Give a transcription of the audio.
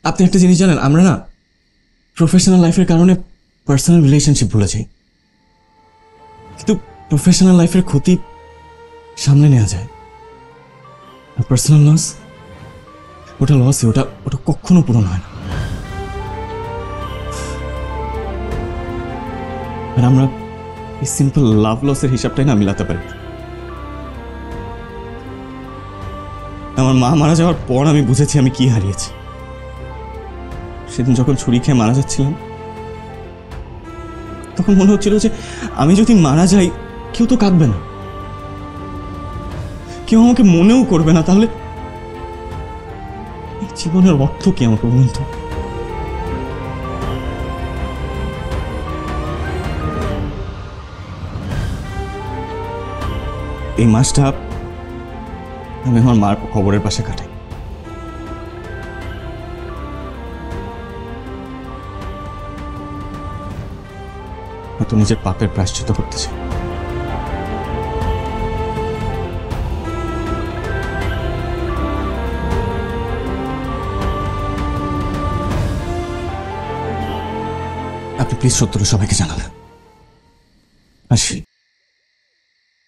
আপনি একটা জিনিস জানেন, আমরা না প্রফেশনাল লাইফের কারণে পার্সোনাল রিলেশনশিপ ভুলে যাই, কিন্তু প্রফেশনাল লাইফের ক্ষতি সামনে নেওয়া যায়। আর পার্সোনাল লস, ওটা লসই, ওটা ওটা কখনো পূরণ হয় না। আর আমরা এই সিম্পল লাভ লসের হিসাবটাই না মিলাতে পারি। আমার মা মারা যাওয়ার পর আমি বুঝেছি আমি কি হারিয়েছি। সেদিন যখন ছুরি খেয়ে মারা যাচ্ছিলাম, তখন মনে হচ্ছিল যে আমি যদি মারা যাই কেউ তো কাঁদবে না, কেউ আমাকে মনেও করবে না, তাহলে এই জীবনের অর্থ কি আমাকে বলুন তো? এই মাসটা আমি আমার মার কবরের পাশে কাটাই। হয়তো নিজের পাপের প্রায়শ্চিত্ত করতেছে। আপনি প্লিজ সত্যটা সবাইকে জানান। আসি।